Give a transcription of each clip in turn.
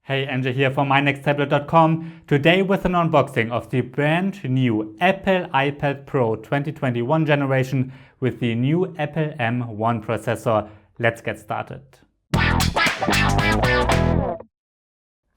Hey, Andrew here from mynexttablet.com. Today with an unboxing of the brand new Apple iPad Pro 2021 generation with the new Apple M1 processor. Let's get started.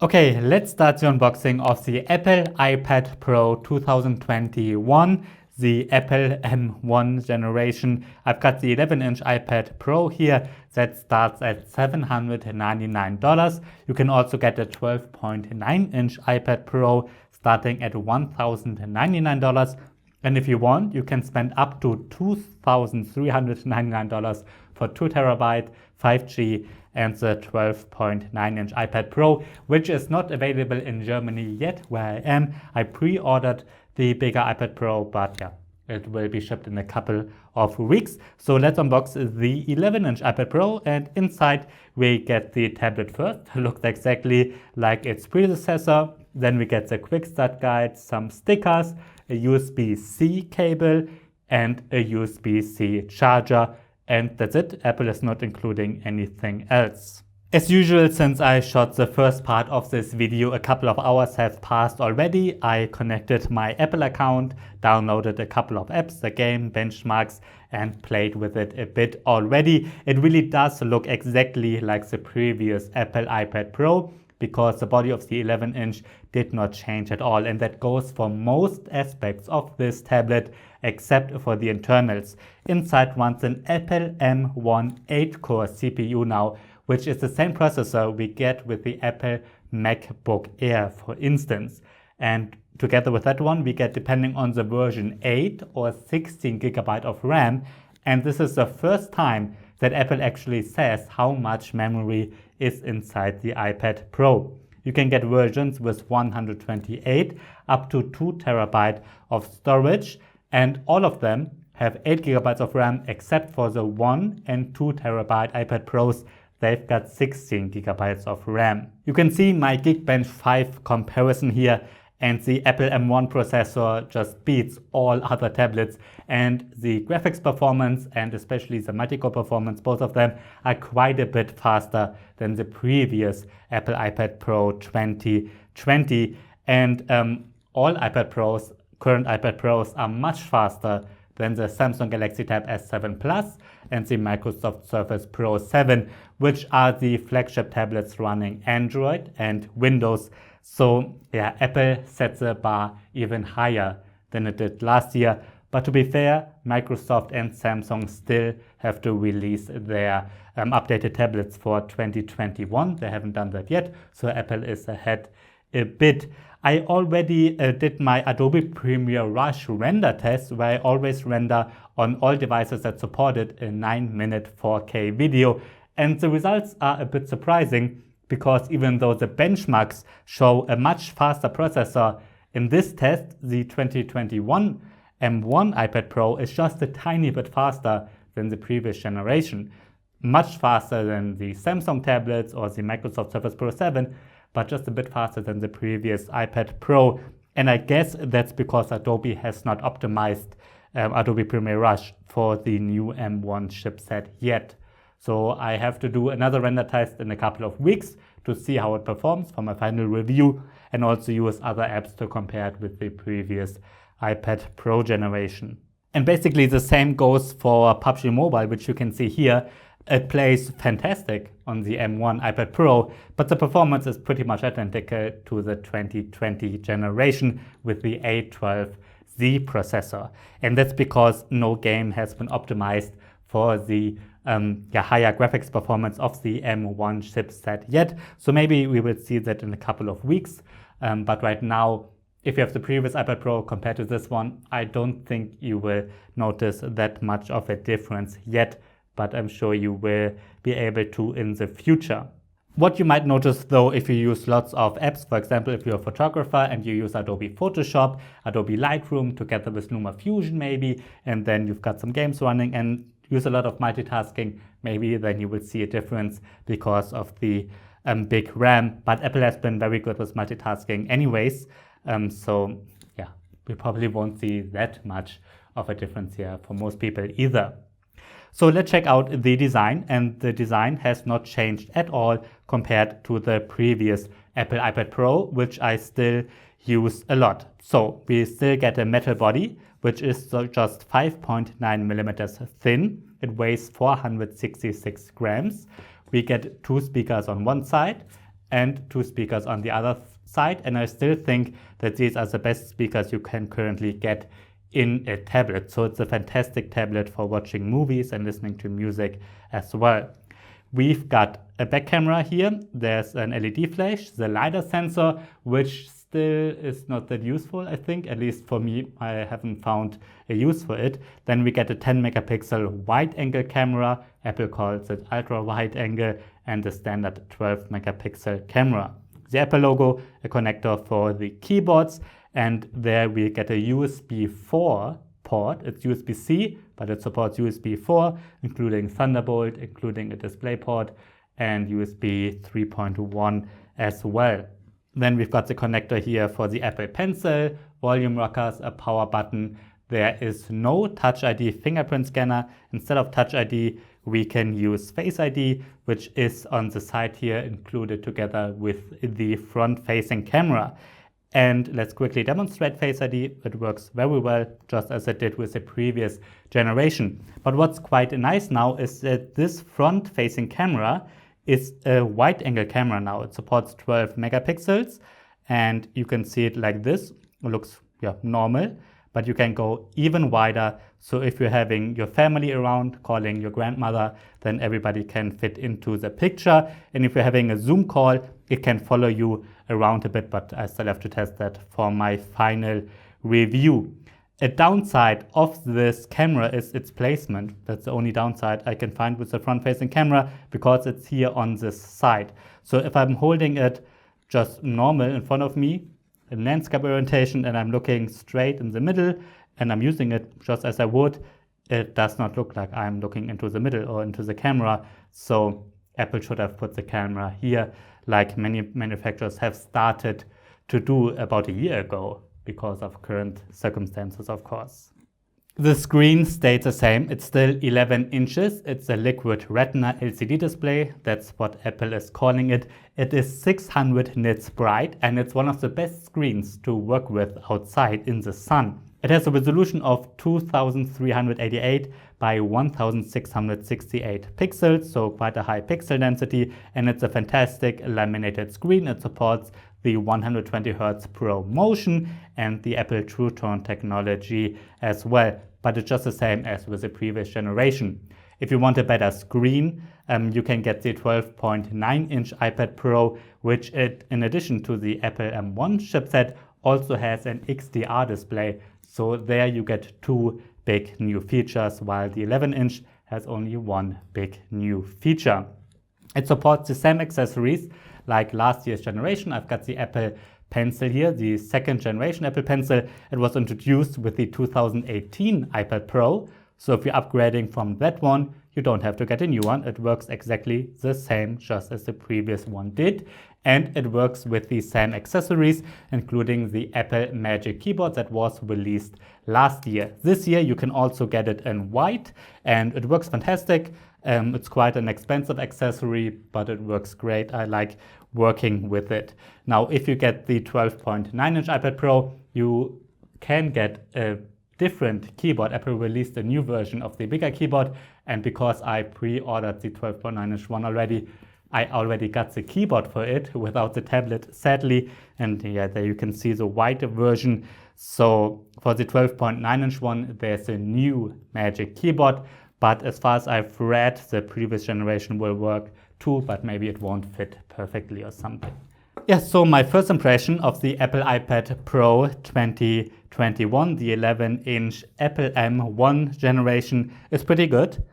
Okay, let's start the unboxing of the Apple iPad Pro 2021, the Apple M1 generation. I've got the 11-inch iPad Pro here that starts at $799. You can also get a 12.9-inch iPad Pro starting at $1,099. And if you want, you can spend up to $2,399 for 2TB, 5G, and the 12.9-inch iPad Pro, which is not available in Germany yet where I am. I pre-ordered the bigger iPad Pro, but yeah, it will be shipped in a couple of weeks. So let's unbox the 11-inch iPad Pro, and inside we get the tablet first. It looks exactly like its predecessor. Then we get the quick start guide, some stickers, a USB-C cable, and a USB-C charger. And that's it. Apple is not including anything else. As usual, since I shot the first part of this video, a couple of hours have passed already. I connected my Apple account, downloaded a couple of apps, the game, benchmarks, and played with it a bit already. It really does look exactly like the previous Apple iPad Pro, because the body of the 11-inch did not change at all, and that goes for most aspects of this tablet except for the internals. Inside runs an Apple M1 8-core CPU now, which is the same processor we get with the Apple MacBook Air, for instance. And together with that one, we get, depending on the version, 8 or 16 GB of RAM. And this is the first time that Apple actually says how much memory is inside the iPad Pro. You can get versions with 128 up to 2TB of storage, and all of them have 8GB of RAM except for the 1 and 2TB iPad Pros. They've got 16GB of RAM. You can see my Geekbench 5 comparison here, and the Apple M1 processor just beats all other tablets, and the graphics performance and especially the multi-core performance, both of them are quite a bit faster than the previous Apple iPad Pro 2020. And all iPad Pros, current iPad Pros, are much faster than the Samsung Galaxy Tab S7 Plus and the Microsoft Surface Pro 7, which are the flagship tablets running Android and Windows. So yeah, Apple sets the bar even higher than it did last year. But to be fair, Microsoft and Samsung still have to release their updated tablets for 2021. They haven't done that yet, so Apple is ahead a bit. I already did my Adobe Premiere Rush render test, where I always render on all devices that supported a 9-minute 4K video. And the results are a bit surprising, because even though the benchmarks show a much faster processor, in this test, the 2021 M1 iPad Pro is just a tiny bit faster than the previous generation. Much faster than the Samsung tablets or the Microsoft Surface Pro 7, but just a bit faster than the previous iPad Pro. And I guess that's because Adobe has not optimized Adobe Premiere Rush for the new M1 chipset yet. So I have to do another render test in a couple of weeks to see how it performs for my final review, and also use other apps to compare it with the previous iPad Pro generation. And basically the same goes for PUBG Mobile, which you can see here. It plays fantastic on the M1 iPad Pro, but the performance is pretty much identical to the 2020 generation with the A12Z processor. And that's because no game has been optimized for the higher graphics performance of the M1 chipset yet. So maybe we will see that in a couple of weeks. But right now, if you have the previous iPad Pro compared to this one, I don't think you will notice that much of a difference yet, but I'm sure you will be able to in the future. What you might notice though, if you use lots of apps, for example, if you're a photographer and you use Adobe Photoshop, Adobe Lightroom together with LumaFusion maybe, and then you've got some games running and use a lot of multitasking, maybe then you will see a difference because of the big RAM. But Apple has been very good with multitasking anyways, so yeah, we probably won't see that much of a difference here for most people either. So let's check out the design, and the design has not changed at all compared to the previous Apple iPad Pro, which I still use a lot. So we still get a metal body, which is just 5.9 millimeters thin. It weighs 466 grams. We get 2 speakers on one side and 2 speakers on the other side. And I still think that these are the best speakers you can currently get in a tablet. So it's a fantastic tablet for watching movies and listening to music as well. We've got a back camera here. There's an LED flash, the LiDAR sensor, which still is not that useful, I think. At least for me, I haven't found a use for it. Then we get a 10 megapixel wide angle camera. Apple calls it ultra wide angle, and the standard 12 megapixel camera. The Apple logo, a connector for the keyboards, and there we get a USB 4 port. It's USB-C, but it supports USB 4, including Thunderbolt, including a DisplayPort, and USB 3.1 as well. Then we've got the connector here for the Apple Pencil, volume rockers, a power button. There is no Touch ID fingerprint scanner. Instead of Touch ID, we can use Face ID, which is on the side here, included together with the front-facing camera. And let's quickly demonstrate Face ID. It works very well, just as it did with the previous generation. But what's quite nice now is that this front-facing camera is a wide angle camera now. It supports 12 megapixels, and you can see it like this. It looks normal, but you can go even wider. So if you're having your family around, calling your grandmother, then everybody can fit into the picture. And if you're having a Zoom call, it can follow you around a bit, but I still have to test that for my final review. A downside of this camera is its placement. That's the only downside I can find with the front-facing camera, because it's here on this side. So if I'm holding it just normal in front of me, in landscape orientation, and I'm looking straight in the middle, and I'm using it just as I would, it does not look like I'm looking into the middle or into the camera. So Apple should have put the camera here, like many manufacturers have started to do about a year ago, because of current circumstances, of course. The screen stayed the same. It's still 11 inches. It's a liquid retina LCD display. That's what Apple is calling it. It is 600 nits bright, and it's one of the best screens to work with outside in the sun. It has a resolution of 2388 by 1668 pixels, so quite a high pixel density, and it's a fantastic laminated screen. It supports the 120 Hz Pro Motion and the Apple True Tone technology as well, but it's just the same as with the previous generation. If you want a better screen, you can get the 12.9-inch iPad Pro, which in addition to the Apple M1 chipset also has an XDR display. So there you get 2 big new features, while the 11-inch has only 1 big new feature. It supports the same accessories like last year's generation. I've got the Apple Pencil here, the second generation Apple Pencil. It was introduced with the 2018 iPad Pro. So if you're upgrading from that one, you don't have to get a new one. It works exactly the same, just as the previous one did. And it works with the same accessories, including the Apple Magic Keyboard that was released last year. This year you can also get it in white, and it works fantastic. It's quite an expensive accessory, but it works great. I like working with it. Now, if you get the 12.9-inch iPad Pro, you can get a different keyboard. Apple released a new version of the bigger keyboard, and because I pre-ordered the 12.9-inch one already, I already got the keyboard for it without the tablet, sadly. And yeah, there you can see the white version. So for the 12.9-inch one, there's a new Magic Keyboard. But as far as I've read, the previous generation will work too, but maybe it won't fit perfectly or something. Yeah, so my first impression of the Apple iPad Pro 2021, the 11-inch Apple M1 generation, is pretty good.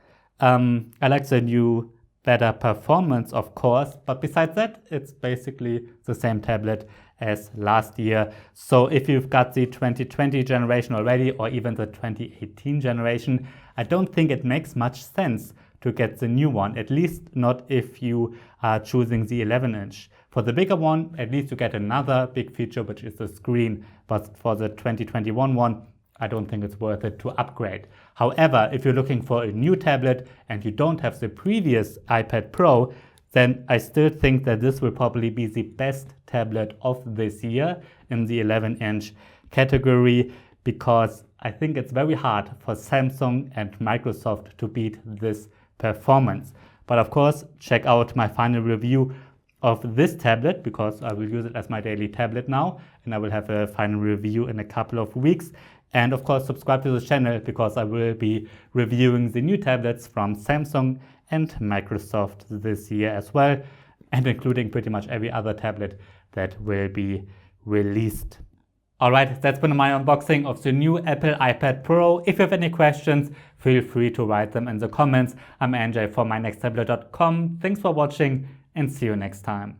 I like the new better performance, of course, but besides that, it's basically the same tablet as last year. So if you've got the 2020 generation already, or even the 2018 generation, I don't think it makes much sense to get the new one, at least not if you are choosing the 11-inch. For the bigger one, at least you get another big feature, which is the screen. But for the 2021 one, I don't think it's worth it to upgrade. However, if you're looking for a new tablet and you don't have the previous iPad Pro, then I still think that this will probably be the best tablet of this year in the 11-inch category, because I think it's very hard for Samsung and Microsoft to beat this performance. But of course, check out my final review of this tablet, because I will use it as my daily tablet now, and I will have a final review in a couple of weeks. And of course, subscribe to the channel, because I will be reviewing the new tablets from Samsung and Microsoft this year as well, and including pretty much every other tablet that will be released. Alright, that's been my unboxing of the new Apple iPad Pro. If you have any questions, feel free to write them in the comments. I'm Andrzej from mynexttablet.com. Thanks for watching and see you next time.